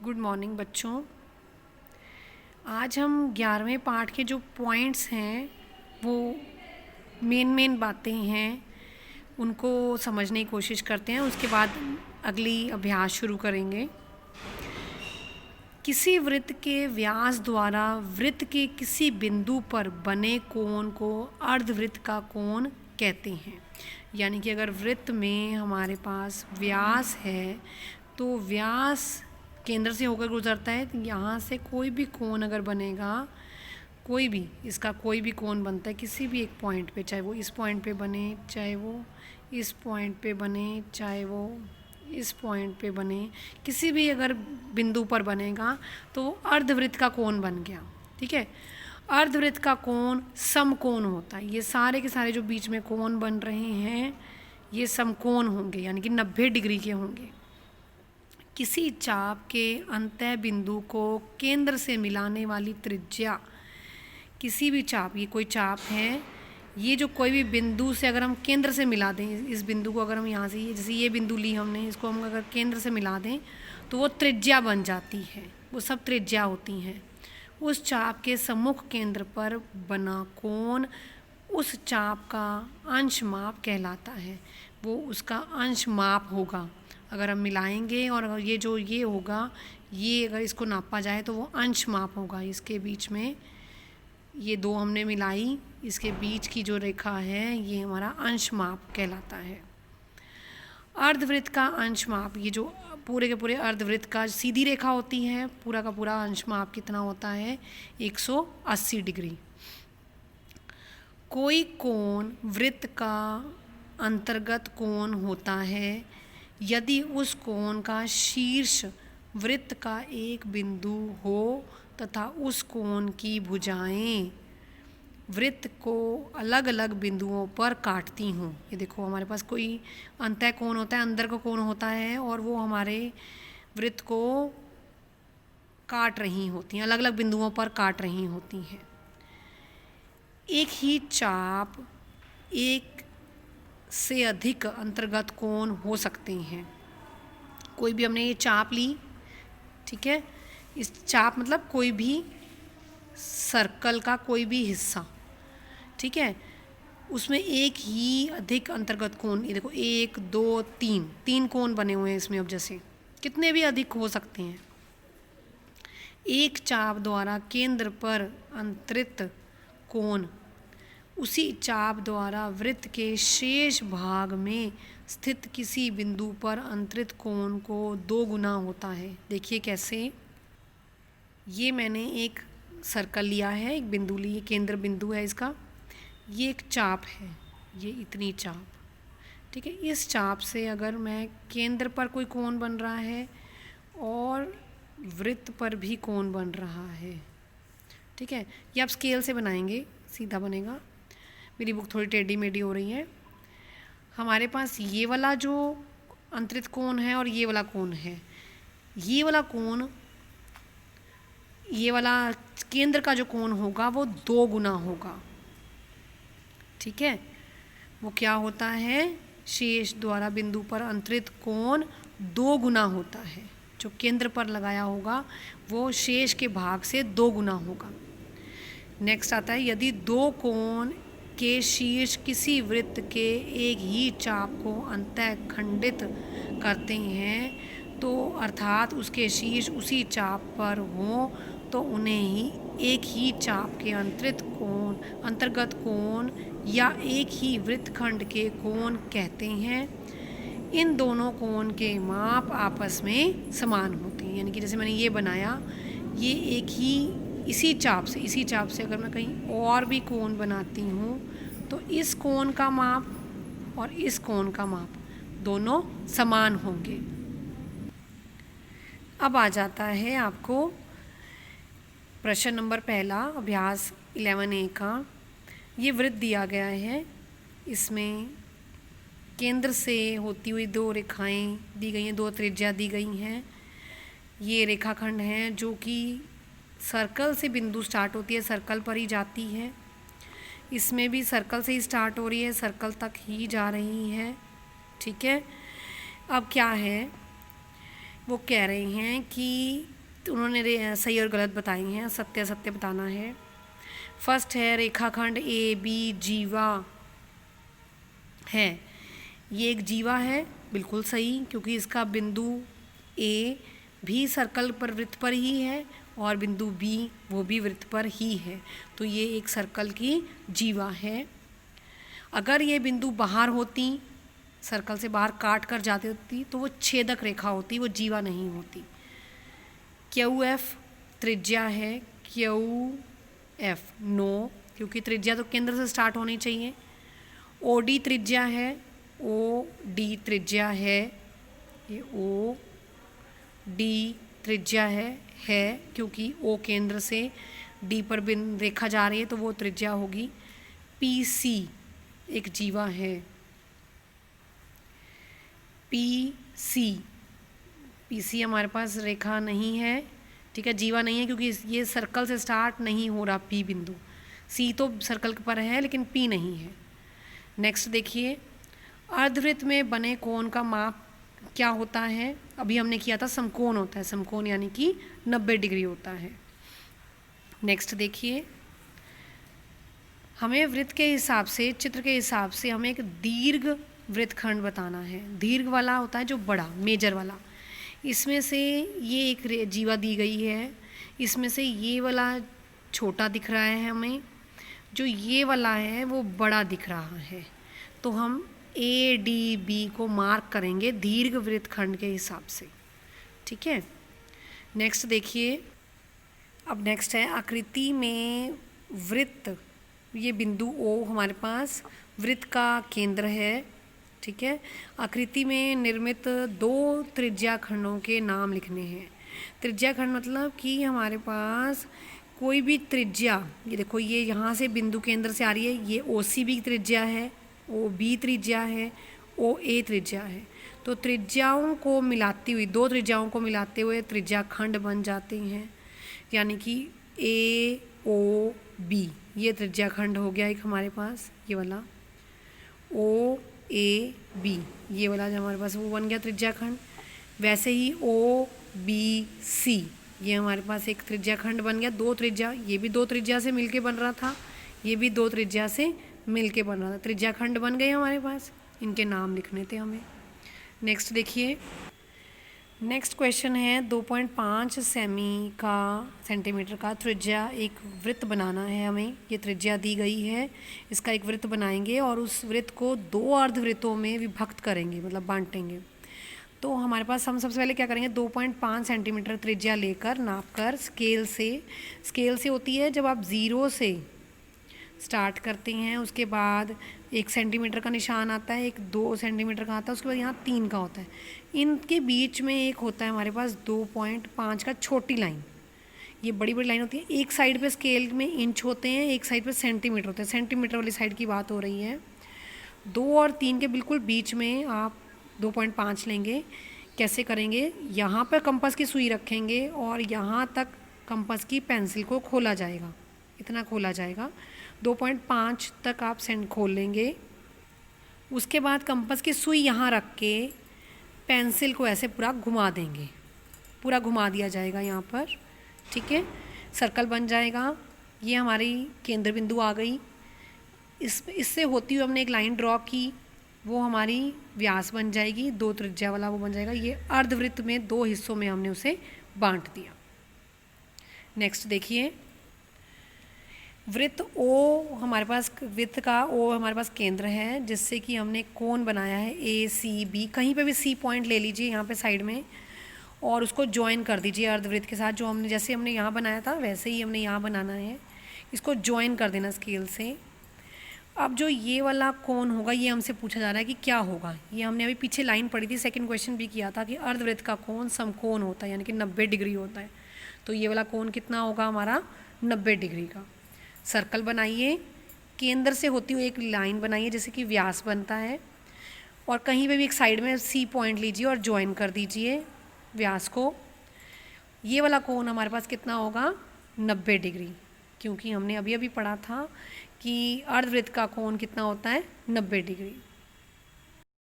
Good morning बच्चों। आज हम 11वें पाठ के जो पॉइंट्स हैं वो मेन बातें हैं उनको समझने की कोशिश करते हैं। उसके बाद अगली अभ्यास शुरू करेंगे। किसी वृत्त के व्यास द्वारा वृत्त के किसी बिंदु पर बने कोण को अर्धवृत्त का कोण कहते हैं। यानी कि अगर वृत्त में हमारे पास व्यास है तो व्यास केंद्र से होकर गुजरता है, तो यहाँ से कोई भी कोण अगर बनेगा, कोई भी इसका कोई भी कोण बनता है किसी भी एक पॉइंट पे, चाहे वो इस पॉइंट पे बने, चाहे वो इस पॉइंट पे बने, चाहे वो इस पॉइंट पे बने, किसी भी अगर बिंदु पर बनेगा तो अर्धवृत्त का कोण बन गया। ठीक है, अर्धवृत्त का कोण समकोण होता है। ये सारे के सारे जो बीच में कोण बन रहे हैं ये समकोण होंगे, यानी कि 90 डिग्री के होंगे। किसी चाप के अंतः बिंदु को केंद्र से मिलाने वाली त्रिज्या, किसी भी चाप, ये कोई चाप है, ये जो कोई भी बिंदु से अगर हम केंद्र से मिला दें, इस बिंदु को अगर हम यहाँ से, जैसे ये बिंदु ली हमने, इसको हम अगर केंद्र से मिला दें तो वो त्रिज्या बन जाती है। वो सब त्रिज्या होती हैं। उस चाप के सम्मुख केंद्र पर बना कोण उस चाप का अंश माप कहलाता है। वो उसका अंश माप होगा। अगर हम मिलाएंगे और अगर ये जो ये होगा, ये अगर इसको नापा जाए तो वो अंश माप होगा। इसके बीच में ये दो हमने मिलाई, इसके बीच की जो रेखा है ये हमारा अंश माप कहलाता है। अर्धवृत्त का अंश माप, ये जो पूरे के पूरे अर्धवृत्त का सीधी रेखा होती है, पूरा का पूरा अंश माप कितना होता है? 180 डिग्री। कोई कोण वृत्त का अंतर्गत कोण होता है यदि उस कोण का शीर्ष वृत्त का एक बिंदु हो तथा उस कोण की भुजाएं वृत्त को अलग अलग बिंदुओं पर काटती हों। ये देखो, हमारे पास कोई अंतः कोण होता है, अंदर का कोण होता है, और वो हमारे वृत्त को काट रही होती हैं, अलग अलग बिंदुओं पर काट रही होती हैं। एक ही चाप एक से अधिक अंतर्गत कोण हो सकते हैं। कोई भी हमने ये चाप ली, ठीक है, इस चाप मतलब कोई भी सर्कल का कोई भी हिस्सा, ठीक है, उसमें एक ही अधिक अंतर्गत कोण, ये देखो 1 2 3 कोण बने हुए हैं इसमें। अब जैसे कितने भी अधिक हो सकते हैं। एक चाप द्वारा केंद्र पर अंतरित कोण उसी चाप द्वारा वृत्त के शेष भाग में स्थित किसी बिंदु पर अंतरित कोण को 2 गुना होता है। देखिए कैसे, ये मैंने एक सर्कल लिया है, एक बिंदु ली, केंद्र बिंदु है इसका, ये एक चाप है, ये इतनी चाप, ठीक है। इस चाप से अगर मैं केंद्र पर कोई कोण बन रहा है और वृत्त पर भी कोण बन रहा है, ठीक है, ये आप स्केल से बनाएंगे, सीधा बनेगा। मेरी बुक थोड़ी टेढ़ी मेढ़ी हो रही है। हमारे पास ये वाला जो अंतरित कोण है और ये वाला कोण है, ये वाला कोण, ये वाला केंद्र का जो कोण होगा वो 2 गुना होगा, ठीक है। वो क्या होता है? शेष द्वारा बिंदु पर अंतरित कोण 2 गुना होता है। जो केंद्र पर लगाया होगा वो शेष के भाग से 2 गुना होगा। नेक्स्ट आता है, यदि 2 कोण के शीर्ष किसी वृत्त के एक ही चाप को अंतः खंडित करते हैं तो अर्थात उसके शीर्ष उसी चाप पर हों तो उन्हें ही एक ही चाप के अंतर्गत कोण या एक ही वृत्तखंड के कोण कहते हैं। इन दोनों कोण के माप आपस में समान होते हैं। यानी कि जैसे मैंने ये बनाया, ये एक ही इसी चाप से अगर मैं कहीं और भी कोण बनाती हूँ तो इस कोण का माप और इस कोण का माप दोनों समान होंगे। अब आ जाता है आपको प्रश्न नंबर पहला, अभ्यास 11A का। ये वृत्त दिया गया है, इसमें केंद्र से होती हुई 2 रेखाएं दी गई हैं, 2 त्रिज्या दी गई हैं। ये रेखाखंड है जो कि सर्कल से बिंदु स्टार्ट होती है, सर्कल पर ही जाती है। इसमें भी सर्कल से ही स्टार्ट हो रही है, सर्कल तक ही जा रही है, ठीक है। अब क्या है, वो कह रहे हैं कि उन्होंने सही और गलत बताई हैं, सत्य सत्य बताना है। फर्स्ट है रेखाखंड ए बी जीवा है, ये एक जीवा है, बिल्कुल सही, क्योंकि इसका बिंदु ए भी सर्कल पर वृत्त पर ही है और बिंदु बी वो भी वृत्त पर ही है, तो ये एक सर्कल की जीवा है। अगर ये बिंदु बाहर होती, सर्कल से बाहर काट कर जाती होती, तो वो छेदक रेखा होती, वो जीवा नहीं होती। क्यू एफ त्रिज्या है, क्यू एफ नो, क्योंकि त्रिज्या तो केंद्र से स्टार्ट होनी चाहिए। ओ डी त्रिज्या है, ओ डी त्रिज्या है, ये ओ डी त्रिज्या है क्योंकि ओ केंद्र से डी पर बिन रेखा जा रही है, तो वो त्रिज्या होगी। पी सी एक जीवा है, पी सी हमारे पास रेखा नहीं है, ठीक है, जीवा नहीं है, क्योंकि ये सर्कल से स्टार्ट नहीं हो रहा पी बिंदु। सी तो सर्कल पर है लेकिन पी नहीं है। नेक्स्ट देखिए, अर्धवृत्त में बने कोण का माप क्या होता है? अभी हमने किया था समकोण होता है, समकोण यानी कि 90 डिग्री होता है। नेक्स्ट देखिए, हमें वृत्त के हिसाब से, चित्र के हिसाब से हमें एक दीर्घ वृत्तखंड बताना है। दीर्घ वाला होता है जो बड़ा, मेजर वाला। इसमें से ये एक जीवा दी गई है, इसमें से ये वाला छोटा दिख रहा है हमें, जो ये वाला है वो बड़ा दिख रहा है, तो हम ए डी बी को मार्क करेंगे दीर्घ वृत्तखंड के हिसाब से, ठीक है। नेक्स्ट देखिए, अब नेक्स्ट है आकृति में वृत्त, ये बिंदु ओ हमारे पास वृत्त का केंद्र है, ठीक है। आकृति में निर्मित 2 त्रिज्याखंडों के नाम लिखने हैं। त्रिज्याखंड मतलब कि हमारे पास कोई भी त्रिज्या, ये देखो ये यहाँ से बिंदु केंद्र से आ रही है, ये ओ सी बी त्रिज्या है, ओ बी त्रिज्या है, ओ ए त्रिज्या है, तो त्रिज्याओं को मिलाती हुई, 2 त्रिज्याओं को मिलाते हुए त्रिज्याखंड बन जाते हैं, यानी कि ए ओ बी, ये त्रिज्याखंड हो गया एक हमारे पास, ये वाला ओ ए बी, ये वाला जो हमारे पास वो बन गया त्रिज्याखंड। वैसे ही ओ बी सी, ये हमारे पास एक त्रिज्याखंड बन गया, 2 त्रिज्या, ये भी 2 त्रिज्या से मिलके बन रहा था, ये भी 2 त्रिज्या से मिलके बन रहा था, त्रिज्याखंड बन गए हमारे पास, इनके नाम लिखने थे हमें। नेक्स्ट देखिए, नेक्स्ट क्वेश्चन है 2.5 सेंटीमीटर का त्रिज्या एक वृत्त बनाना है हमें, ये त्रिज्या दी गई है, इसका एक वृत्त बनाएंगे और उस वृत्त को 2 अर्धवृत्तों में विभक्त करेंगे, मतलब बांटेंगे। तो हमारे पास हम सबसे पहले क्या करेंगे, 2.5 सेंटीमीटर त्रिज्या लेकर नापकर स्केल से होती है जब आप 0 से स्टार्ट करते हैं, उसके बाद 1 सेंटीमीटर का निशान आता है, एक 2 सेंटीमीटर का आता है, उसके बाद यहाँ 3 का होता है, इनके बीच में एक होता है हमारे पास 2.5 का छोटी लाइन, ये बड़ी बड़ी लाइन होती है। एक साइड पे स्केल में इंच होते हैं, एक साइड पे सेंटीमीटर होते हैं, सेंटीमीटर वाली साइड की बात हो रही है। 2 और 3 के बिल्कुल बीच में आप 2.5 लेंगे। कैसे करेंगे, यहाँ पर कंपास की सुई रखेंगे और यहाँ तक कंपास की पेंसिल को खोला जाएगा, इतना खोला जाएगा, 2.5 तक आप खोल लेंगे। उसके बाद कंपास की सुई यहाँ रख के पेंसिल को ऐसे पूरा घुमा देंगे, पूरा घुमा दिया जाएगा यहाँ पर, ठीक है, सर्कल बन जाएगा। ये हमारी केंद्र बिंदु आ गई, इससे होती हुई हमने एक लाइन ड्रॉ की, वो हमारी व्यास बन जाएगी, 2 त्रिज्या वाला वो बन जाएगा। ये अर्धवृत्त में 2 हिस्सों में हमने उसे बांट दिया। नेक्स्ट देखिए, वृत्त ओ हमारे पास, वृत्त का ओ हमारे पास केंद्र है, जिससे कि हमने कोण बनाया है ए सी बी, कहीं पे भी सी पॉइंट ले लीजिए यहाँ पे साइड में और उसको ज्वाइन कर दीजिए अर्धवृत्त के साथ, जो हमने जैसे हमने यहाँ बनाया था वैसे ही हमने यहाँ बनाना है, इसको ज्वाइन कर देना स्केल से। अब जो ये वाला कोण होगा, ये हमसे पूछा जा रहा है कि क्या होगा, ये हमने अभी पीछे लाइन पढ़ी थी, सेकंड क्वेश्चन भी किया था कि अर्धवृत्त का कोण समकोण होता है, यानी कि 90 डिग्री होता है, तो ये वाला कोण कितना होगा हमारा, 90 डिग्री का। सर्कल बनाइए, केंद्र से होती हुई एक लाइन बनाइए जैसे कि व्यास बनता है, और कहीं पे भी एक साइड में सी पॉइंट लीजिए और ज्वाइन कर दीजिए व्यास को। ये वाला कोण हमारे पास कितना होगा, 90 डिग्री, क्योंकि हमने अभी अभी पढ़ा था कि अर्धवृत्त का कोण कितना होता है, 90 डिग्री।